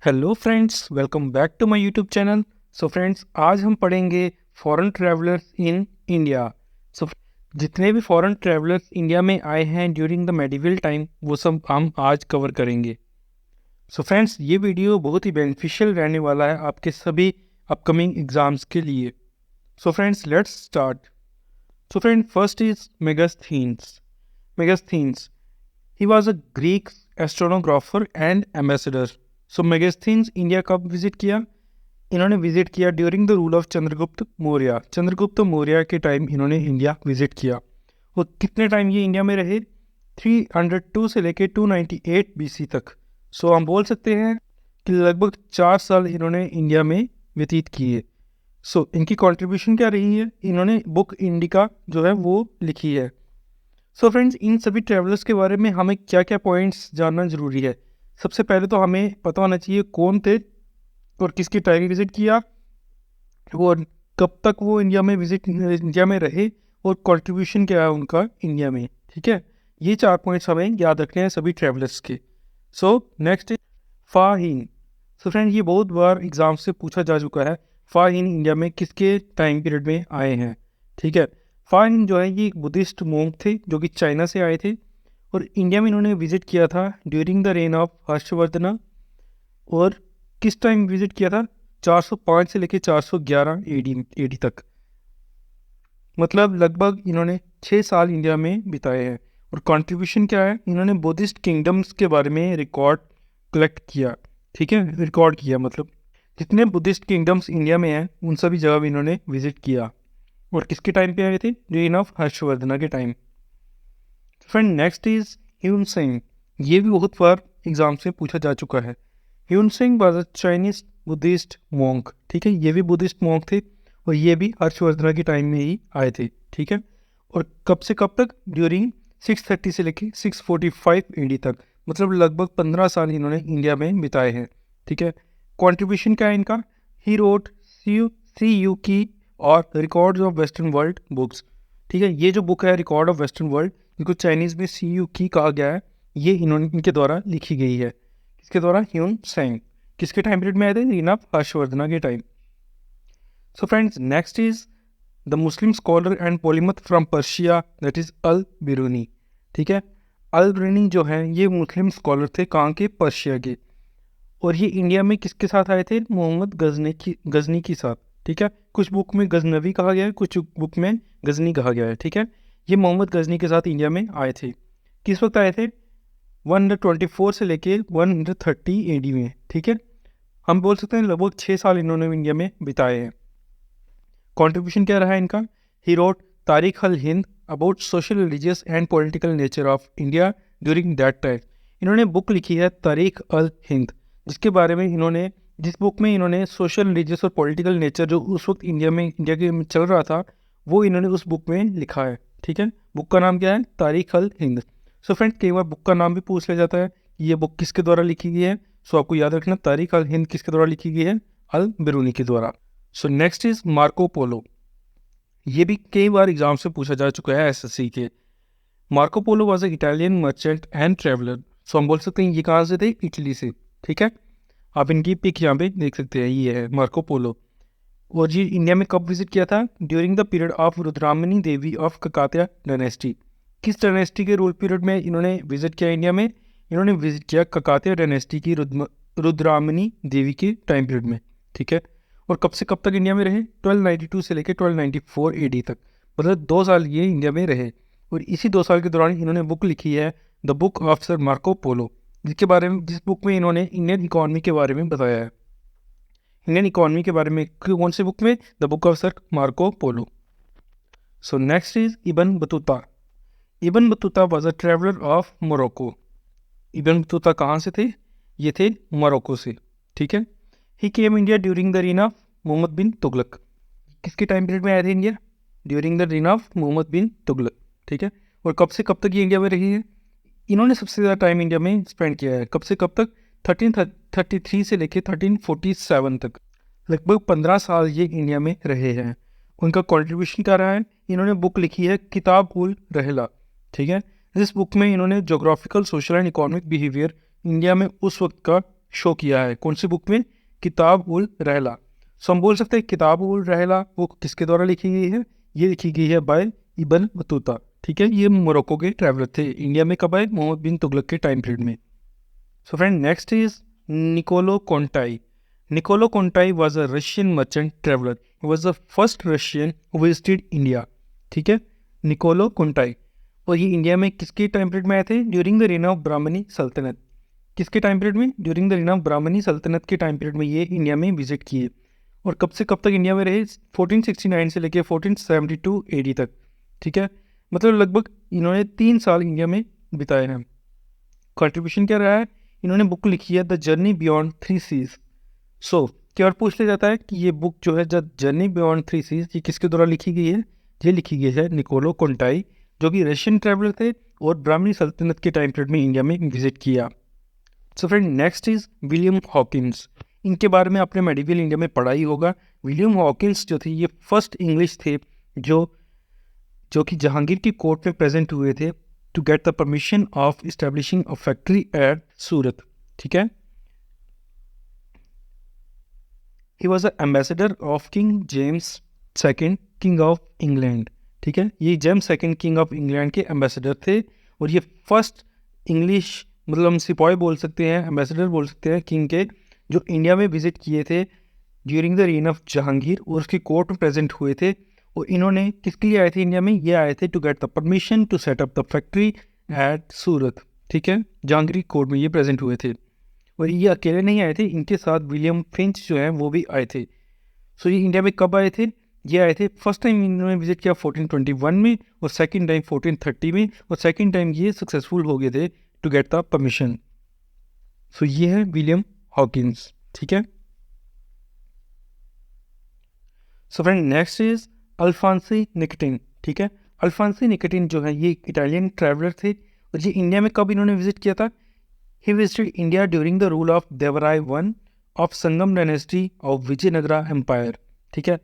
Hello friends, welcome back to my YouTube channel. So friends, आज हम पढ़ेंगे foreign travellers in India. So जितने भी फॉरेन ट्रैवलर्स इंडिया में आए हैं ड्यूरिंग द मेडिवल टाइम, वो सब हम आज कवर करेंगे। सो फ्रेंड्स, ये वीडियो बहुत ही बेनिफिशियल रहने वाला है आपके सभी अपकमिंग एग्जाम्स के लिए। So friends, let's start. So friend, first is Megasthenes. Megasthenes, he was a Greek astronographer and ambassador. So Megasthenes India कब विजिट किया? इन्होंने विजिट किया during the rule of Chandragupta Maurya. Chandragupta Maurya के टाइम इन्होंने इंडिया विजिट किया। वो कितने टाइम ये इंडिया में रहे? 302 से लेके 298 बीसी तक। सो हम बोल सकते हैं कि लगभग 4 साल इन्होंने इंडिया में व्यतीत किए। सो इनकी कंट्रीब्यूशन क्या रही है? इन्होंने बुक इंडिका जो है वो लिखी है। सो फ्रेंड्स, इन सभी ट्रैवलर्स के बारे में हमें क्या क्या पॉइंट्स जानना ज़रूरी है। सबसे पहले तो हमें पता होना चाहिए कौन थे और किसके टाइम विज़िट किया और कब तक वो इंडिया में रहे और कंट्रीब्यूशन क्या है उनका इंडिया में। ठीक है, ये 4 पॉइंट्स हमें याद रखने हैं सभी ट्रैवलर्स के। So next, फाहीन। सो फ्रेंड, ये बहुत बार एग्जाम से पूछा जा चुका है, फाहीन इंडिया में किसके टाइम पीरियड में आए हैं। ठीक है, फाहीन जो है ये एक बुद्धिस्ट मोंक थे जो कि चाइना से आए थे और इंडिया में इन्होंने विजिट किया था during the reign of Harshavardhana. और किस टाइम विजिट किया था? 405 से लेकर 411 एडी तक। मतलब लगभग इन्होंने 6 साल इंडिया में बिताए हैं। और कंट्रीब्यूशन क्या है? इन्होंने बुद्धिस्ट किंगडम्स के बारे में रिकॉर्ड कलेक्ट किया। ठीक है, रिकॉर्ड किया मतलब जितने बुद्धिस्ट किंगडम्स इंडिया में हैं उन सभी जगह भी इन्होंने विजिट किया। और किसके टाइम पे आए थे? रेन ऑफ हर्षवर्धना के time. Friend, next is Hyun Singh. ये भी बहुत बार एग्जाम से पूछा जा चुका है। Hyun Singh was a Chinese Buddhist monk. ठीक है, ये भी बुद्धिस्ट मोंक थे और ये भी हर्षवर्धना के टाइम में ही आए थे। ठीक है, और कब से कब तक? ड्यूरिंग 630 से लेके 645 एडी तक। मतलब लगभग 15 साल इन्होंने इंडिया में बिताए हैं। ठीक है, कॉन्ट्रीब्यूशन क्या है इनका? ही रोट सी यू की और records of western world books. ठीक है, ये जो बुक है रिकॉर्ड ऑफ वेस्टर्न वर्ल्ड, जिनको चाइनीज़ में सी यू की कहा गया है, ये इनके द्वारा लिखी गई है। किसके द्वारा? Hiuen Tsang. किसके टाइम पीरियड में आए थे? रीना हर्षवर्धना के time. So friends, next is the Muslim scholar and polymath from Persia, that is Al Biruni. ठीक है, अल बिरूनी जो है ये मुस्लिम स्कॉलर थे, कहाँ के? पर्शिया के। और ये इंडिया में किसके साथ आए थे? मोहम्मद गजनी के साथ। ठीक है, कुछ बुक में गजनवी कहा गया है, कुछ बुक में गजनी कहा गया है। ठीक है, ये मोहम्मद गजनी के साथ इंडिया में आए थे। किस वक्त आए थे? 124 से लेके 130 एडी में। ठीक है, हम बोल सकते हैं लगभग 6 साल इन्होंने इंडिया में बिताए हैं। कंट्रीब्यूशन क्या रहा है इनका? ही रोट तारीख अल हिंद about social, religious and political nature of India during that time. इन्होंने बुक लिखी है तारीख अल हिंद, जिसके बारे में जिस बुक में इन्होंने सोशल, रिलीजियस और पॉलिटिकल नेचर जो उस वक्त इंडिया के में चल रहा था, वो इन्होंने उस बुक में लिखा है। ठीक है, बुक का नाम क्या है? तारीख अल हिंद। सो फ्रेंड्स, कई बार बुक का नाम भी पूछ लिया जाता है कि ये बुक किसके द्वारा लिखी गई है। सो आपको याद रखना, तारीख अल हिंद किसके द्वारा लिखी गई है? अल बिरूनी के द्वारा। सो नेक्स्ट इज मार्को पोलो। ये भी कई बार एग्जाम से पूछा जा चुका है एसएससी के। Marco Polo was a Italian merchant and traveller. So हम बोल सकते हैं ये कहाँ से थे? इटली से। ठीक है, आप इनकी पिक यहाँ पे देख सकते हैं, ये है मार्को पोलो। और ये इंडिया में कब विजिट किया था? During the period of Rudramani Devi of Kakatiya dynasty. किस डायनेस्टी के रूल पीरियड में इन्होंने विजिट किया इंडिया में? इन्होंने विजिट किया ककातिया डायनेस्टी की रुद्रामणी देवी के टाइम पीरियड में। ठीक है, और कब से कब तक इंडिया में रहे? 1292 से लेकर 1294 एडी तक। मतलब 2 साल ये इंडिया में रहे। और इसी 2 साल के दौरान इन्होंने बुक लिखी है the book of sir Marco पोलो, जिस बुक में इन्होंने इंडियन इकॉनमी के बारे में बताया है। इंडियन इकॉनमी के बारे में कौन सी बुक में? The book of sir Marco Polo. So next is Ibn Battuta. Ibn Battuta was a traveller of Morocco. Ibn Battuta कहाँ से थे? ये थे मोरक्को से। ठीक है, he came India during the reign of Mohammad bin Tughlaq. किसके टाइम पीरियड में आए थे India? During the reign of Mohammad bin Tughlaq. ठीक है, और कब से कब तक ये इंडिया में रही है? इन्होंने सबसे ज़्यादा टाइम इंडिया में स्पेंड किया है। कब से कब तक? 1333 से लेकर 1347 तक। लगभग 15 साल ये इंडिया में रहे हैं। उनका कंट्रीब्यूशन क्या रहा है? इन्होंने बुक लिखी है किताब उल रहला। ठीक है, इस बुक में इन्होंने geographical, social and economic behaviour India में उस वक्त का शो किया है। कौन सी बुक में? किताब उल रहला। सो हम बोल सकते हैं किताब उल रहला वो किसके द्वारा लिखी गई है? ये लिखी गई है बाय इब्न बतूता। ठीक है, ये मोरक्को के ट्रैवलर थे। इंडिया में कब आए? मोहम्मद बिन तुगलक के टाइम पीरियड में। So friend next is Niccolo Conti. Niccolo Conti was a Russian merchant traveller. He was the first Russian who visited India. ठीक है, निकोलो कोंटाई। और ये इंडिया में किसके टाइम पीरियड में आए थे? During the reign of Brahmani सल्तनत। किसके टाइम पीरियड में? During the reign of Brahmani सल्तनत के टाइम पीरियड में ये इंडिया में विजिट किए। और कब से कब तक इंडिया में रहे? 1469 से लेकर 1472 AD तक। ठीक है, मतलब लगभग इन्होंने 3 साल इंडिया में बिताए हैं। कंट्रीब्यूशन क्या रहा है? इन्होंने बुक लिखी है द जर्नी बियॉन्ड 3 सीज। सो क्या और पूछ लिया जाता है कि ये बुक जो है द जर्नी बियॉन्ड 3 सीज ये किसके द्वारा लिखी गई है? ये लिखी गई है निकोलो कोंटाई, जो कि रशियन ट्रैवलर थे और ब्राह्मणी सल्तनत के टाइम पीरियड में इंडिया में विजिट किया। So friend next is William Hawkins. इनके बारे में आपने मेडिवल इंडिया में पढ़ा ही होगा। विलियम हॉकिंस जो थे ये फर्स्ट इंग्लिश थे जो कि जहांगीर की कोर्ट में प्रेजेंट हुए थे to get the permission of establishing a factory at Surat. ठीक है, he was a ambassador of king James second king of England. ठीक है, ये James second king of England के एम्बेसडर थे और ये फर्स्ट इंग्लिश मतलब हम सिपाही बोल सकते हैं, एम्बेसडर बोल सकते हैं किंग के, जो इंडिया में विजिट किए थे during the reign of Jahangir और उसकी कोर्ट में प्रेजेंट हुए थे। और इन्होंने किसके लिए आए थे इंडिया में? ये आए थे to get the permission to set up the factory at Surat. ठीक है, जहांगीर कोर्ट में ये प्रेजेंट हुए थे। और ये अकेले नहीं आए थे, इनके साथ विलियम फिंच जो है वो भी आए थे। सो ये इंडिया में कब आए थे? ये आए थे फर्स्ट टाइम इन्होंने विजिट किया 1421 में और सेकंड टाइम 1430 में, और सेकंड टाइम ये सक्सेसफुल हो गए थे to get the permission. So ये है विलियम हॉकिंस। ठीक है, so friend next is Afanasy Nikitin. ठीक है, अल्फांसी निकोटिन जो है ये इटालियन ट्रैवलर थे और ये इंडिया में कब इन्होंने विजिट किया था? He visited India during the rule of Devaraya one of Sangam dynasty of Vijayanagara empire. ठीक है,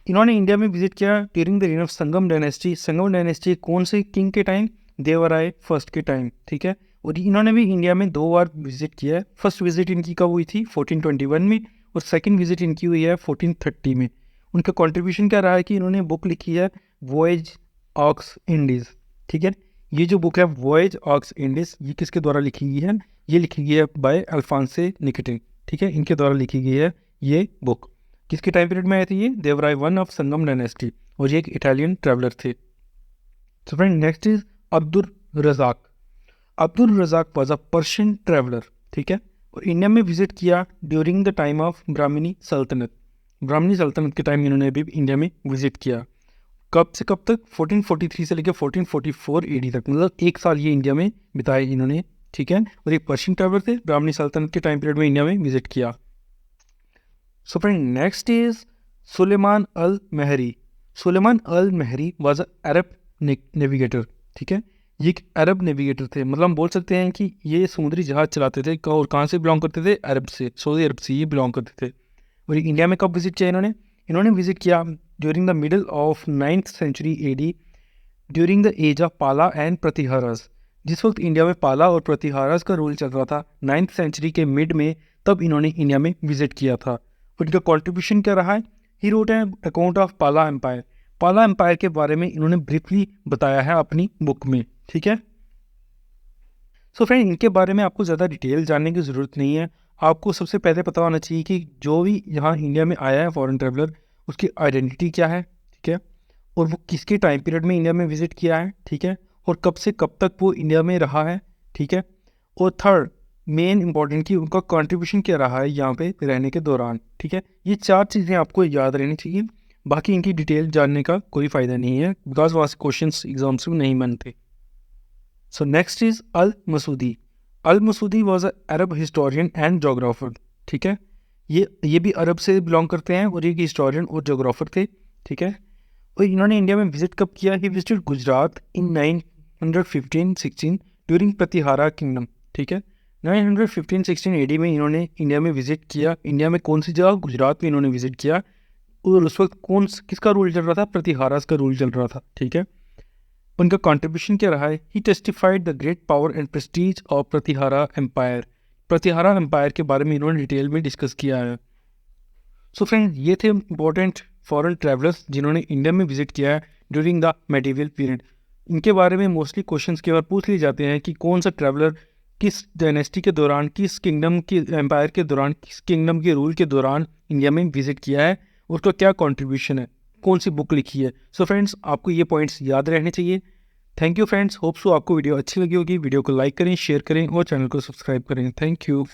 इन्होंने इंडिया में विजिट किया during the reign of Sangam dynasty. Sangam dynasty कौन से किंग के टाइम? देवराय फर्स्ट के टाइम। ठीक है, और इन्होंने भी इंडिया में 2 बार विजिट किया है। फर्स्ट विजिट इनकी कब हुई थी? 1421 में, और सेकंड विजिट इनकी हुई है 1430 में। उनका कंट्रीब्यूशन क्या रहा है कि इन्होंने बुक लिखी है वॉयज ऑक्स इंडीज़। ठीक है, ये जो बुक है वॉयज ऑक्स इंडीज़ ये किसके द्वारा लिखी गई है? ये लिखी गई है बाय अल्फांसे निकोटिन। ठीक है, इनके द्वारा लिखी गई है ये बुक। किसके टाइम पीरियड में आए थे ये? Devaraya one of Sangam dynasty, और ये एक इटालियन ट्रैवलर थे। So friend next is Abdul Razzaq. Abdul Razzaq was a Persian traveller. ठीक है, और इंडिया में विजिट किया during the time of Brahmani सल्तनत। ब्राह्मणी सल्तनत के टाइम इन्होंने भी इंडिया में विजिट किया। कब से कब तक? 1443 से लेकर 1444 AD तक, मतलब 1 साल ये इंडिया में बिताए इन्होंने। ठीक है, और एक पर्शियन ट्रैवलर थे, ब्राह्मणी सल्तनत के टाइम पीरियड में इंडिया में विजिट किया। So friend next is Suleiman al Mahri. Suleiman al Mahri was a Arab navigator. ठीक है, ये एक अरब नेविगेटर थे, मतलब हम बोल सकते हैं कि ये समुद्री जहाज चलाते थे। और कहाँ से बिलोंग करते थे? अरब से, सऊदी अरब से ये बिलोंग करते थे। और इंडिया में कब विजिट किया इन्होंने विजिट किया during the middle of 9th century AD during the age of Pala and Pratiharas. जिस वक्त इंडिया में पाला और प्रतिहारस का रूल चल रहा था 9th century के मिड में, तब इन्होंने इंडिया में विजिट किया था। उनका कॉन्ट्रीब्यूशन क्या रहा है? He wrote an account of पाला एम्पायर। पाला एम्पायर के बारे में इन्होंने ब्रीफली बताया है अपनी बुक में। ठीक है, सो फ्रेंड इनके बारे में आपको ज़्यादा डिटेल जानने की ज़रूरत नहीं है। आपको सबसे पहले पता होना चाहिए कि जो भी यहाँ इंडिया में आया है फॉरेन ट्रैवलर उसकी आइडेंटिटी क्या है। ठीक है, और वो किसके टाइम पीरियड में इंडिया में विजिट किया है। ठीक है, और कब से कब तक वो इंडिया में रहा है। ठीक है, और थर्ड मेन इंपॉर्टेंट कि उनका कंट्रीब्यूशन क्या रहा है यहाँ पे रहने के दौरान। ठीक है, ये 4 चीज़ें आपको याद रहनी चाहिए। बाकी इनकी डिटेल जानने का कोई फ़ायदा नहीं है, बिकॉज वहाँ से क्वेश्चन एग्जाम्स में नहीं बनते। So next is al Masudi. Al Masudi was a Arab historian and geographer. ठीक है, ये भी अरब से बिलोंग करते हैं और ये हिस्टोरियन और जोग्राफर थे। ठीक है, और इन्होंने इंडिया में विजिट कब किया? He visited Gujarat in 915-16 during Pratihara kingdom. ठीक है, 915-16 AD में इन्होंने इंडिया में विजिट किया। इंडिया में कौन सी जगह? गुजरात में इन्होंने विजिट किया। और उस वक्त किसका रूल चल रहा था? प्रतिहारास का रूल चल रहा था। ठीक है, उनका कंट्रीब्यूशन क्या रहा है? He testified the great power and prestige of Pratihara empire. Pratihara empire के बारे में इन्होंने डिटेल में डिस्कस किया है। सो फ्रेंड्स, ये थे इंपॉर्टेंट फॉरेन ट्रैवलर्स जिन्होंने इंडिया में विजिट किया है ड्यूरिंग द मेडिवल पीरियड। इनके बारे में मोस्टली क्वेश्चंस के बार पूछ लिए जाते हैं कि कौन सा ट्रैवलर किस डायनेस्टी के दौरान, किस किंगडम की एम्पायर के दौरान, किस किंगडम के रूल के दौरान इंडिया में विजिट किया है, उसका क्या कंट्रीब्यूशन है, कौन सी बुक लिखी है। सो फ्रेंड्स, आपको ये पॉइंट्स याद रहने चाहिए। Thank you friends, hope so आपको वीडियो अच्छी लगी होगी। वीडियो को लाइक करें, शेयर करें और चैनल को सब्सक्राइब करें। Thank you.